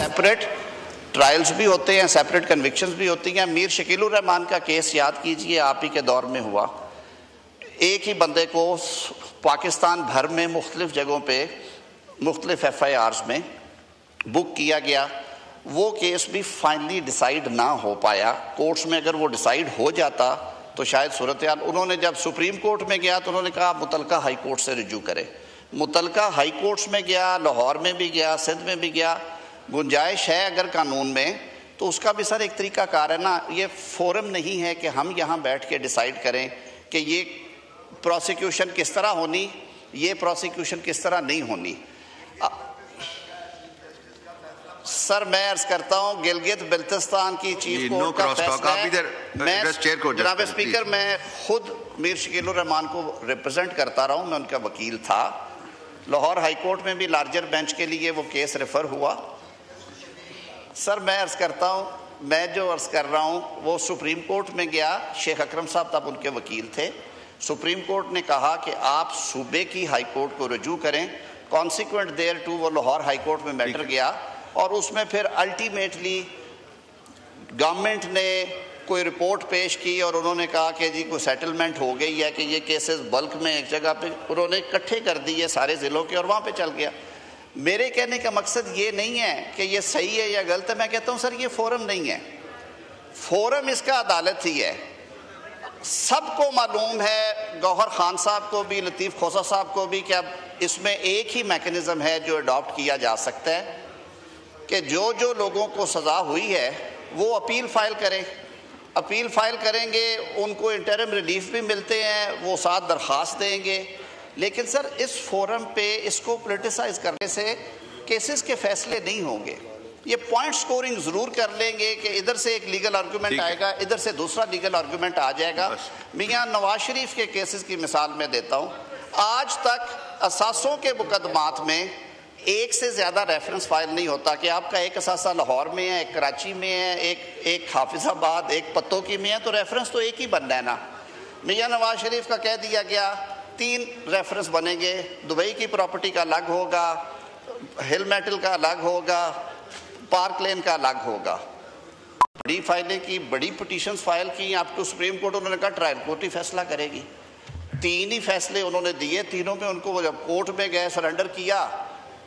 Separate trials भी होते हैं, सेपरेट कन्विक्शंस भी होती हैं। मीर शकीलुर रहमान का केस याद कीजिए, आप ही के दौर में हुआ। एक ही बंदे को पाकिस्तान भर में मुख्तलिफ जगहों पे मुख्तलिफ FIRs में बुक किया गया। वो केस भी फाइनली डिसाइड ना हो पाया कोर्ट्स में। अगर वो डिसाइड हो जाता तो शायद सूरत हाल, उन्होंने जब सुप्रीम कोर्ट में गया तो उन्होंने कहा मुतलका हाई कोर्ट से रिज्यू करें। मुतलका हाई कोर्ट्स में गया, लाहौर में भी गया, सिंध में भी गया। गुंजाइश है अगर कानून में तो उसका भी सर एक तरीका कार है ना। ये फोरम नहीं है कि हम यहाँ बैठ के डिसाइड करें कि ये प्रोसिक्यूशन किस तरह होनी, ये प्रोसिक्यूशन किस तरह नहीं होनी। सर मैं अर्ज करता हूँ गिलगित बल्तिस्तान की चीफ कोर्ट का फैसला है। जनाब स्पीकर, मैं खुद मीर शकीलुर रहमान को रिप्रेजेंट करता रहा हूँ, मैं उनका वकील था। लाहौर हाई कोर्ट में भी लार्जर बेंच के लिए वो केस रेफर हुआ। सर मैं अर्ज करता हूँ, मैं जो अर्ज कर रहा हूँ वो सुप्रीम कोर्ट में गया। शेख अकरम साहब तब उनके वकील थे। सुप्रीम कोर्ट ने कहा कि आप सूबे की हाई कोर्ट को रजू करें। कॉन्सिक्वेंट देयर टू वो लाहौर हाई कोर्ट में मैटर गया और उसमें फिर अल्टीमेटली गवर्नमेंट ने कोई रिपोर्ट पेश की और उन्होंने कहा कि जी कोई सेटलमेंट हो गई है कि ये केसेस बल्क में एक जगह पे उन्होंने इकट्ठे कर दिए सारे ज़िलों के और वहाँ पे चल गया। मेरे कहने का मकसद ये नहीं है कि ये सही है या गलत है। मैं कहता हूँ सर ये फोरम नहीं है, फोरम इसका अदालत ही है। सबको मालूम है, गौहर खान साहब को भी, लतीफ़ खोसा साहब को भी, कि अब इसमें एक ही मैकेनिज़्म है जो अडॉप्ट किया जा सकता है कि जो जो लोगों को सज़ा हुई है वो अपील फ़ाइल करें। अपील फ़ाइल करेंगे, उनको इंटरिम रिलीफ भी मिलते हैं, वो साथ दरख्वास्त देंगे। लेकिन सर इस फोरम पे इसको पोलिटिसाइज करने से केसेस के फैसले नहीं होंगे। ये पॉइंट स्कोरिंग ज़रूर कर लेंगे कि इधर से एक लीगल आर्गूमेंट आएगा, इधर से दूसरा लीगल आर्गूमेंट आ जाएगा। मियाँ नवाज शरीफ के केसेस की मिसाल मैं देता हूँ। आज तक असासों के मुकदमात में एक से ज़्यादा रेफरेंस फाइल नहीं होता कि आपका एक असासा लाहौर में है, एक कराची में है, एक हाफिज़ाबाद, एक पत्तोकी में है, तो रेफरेंस तो एक ही बनना है ना। मियाँ नवाज शरीफ का कह दिया गया 3 रेफरेंस बनेंगे, दुबई की प्रॉपर्टी का अलग होगा, हिल मेटल का अलग होगा, पार्क लेन का अलग होगा। बड़ी फाइलें की, बड़ी पिटीशंस फाइल की अप टू सुप्रीम कोर्ट। उन्होंने कहा ट्रायल कोर्ट ही फैसला करेगी। 3 ही फैसले उन्होंने दिए, तीनों में उनको जब कोर्ट में गए सरेंडर किया,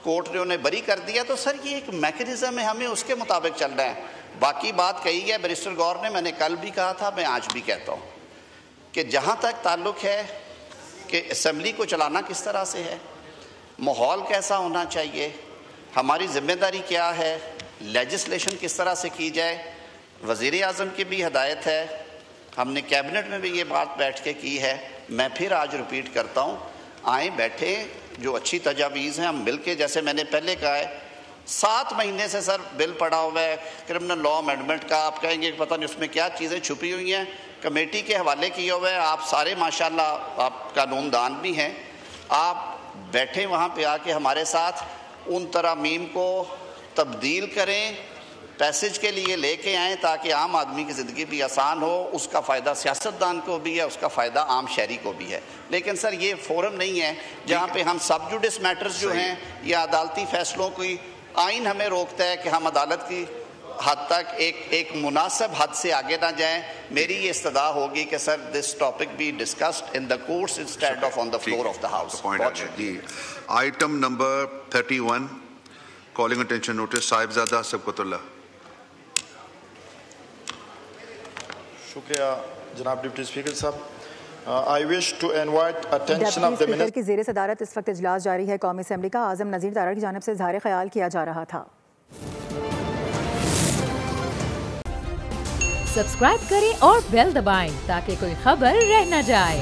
कोर्ट ने उन्हें बरी कर दिया। तो सर ये एक मैकेनिज्म है, हमें उसके मुताबिक चलना है। बाकी बात कही है बैरिस्टर गौर ने, मैंने कल भी कहा था, मैं आज भी कहता हूँ कि जहाँ तक ताल्लुक़ है कि असम्बली को चलाना किस तरह से है, माहौल कैसा होना चाहिए, हमारी ज़िम्मेदारी क्या है, लेजिस्लेशन किस तरह से की जाए, वज़ीर आज़म की भी हदायत है, हमने कैबिनेट में भी ये बात बैठ के की है। मैं फिर आज रिपीट करता हूँ, आए बैठे, जो अच्छी तजावीज़ हैं हम मिल के, जैसे मैंने पहले कहा है 7 महीने से सर बिल पड़ा हुआ है क्रिमिनल लॉ अमेंडमेंट का। आप कहेंगे पता नहीं उसमें क्या चीज़ें छुपी हुई हैं, कमेटी के हवाले किया हुआ है। आप सारे माशाल्लाह आप कानूनदान भी हैं, आप बैठे वहाँ पे आके हमारे साथ उन तरामीम को तब्दील करें, पैसेज के लिए लेके आएँ ताकि आम आदमी की ज़िंदगी भी आसान हो। उसका फ़ायदा सियासतदान को भी है, उसका फ़ायदा आम शहरी को भी है। लेकिन सर ये फोरम नहीं है जहाँ पे हम सब जुडिस मैटर्स जो हैं या अदालती फ़ैसलों की आइन हमें रोकता है कि हम अदालत की हद तक एक मुनासिब हद से आगे ना जाएं। मेरी ये इस्तदा होगी कि sir this topic be discussed in the courts instead of on the floor of the house. Item number 31 calling attention notice Sahibzada Sibghatullah. शुक्रिया जनाब डिप्टी स्पीकर साहब। I wish to invite attention of the minister की ज़ेर सदारत इस वक्त इजलास जारी है। कौमी असम्बली का आज़म नज़ीर तारा की जानिब से इज़हार ख्याल किया जा रहा था। सब्सक्राइब करें और बेल दबाएं ताकि कोई खबर रह न जाए।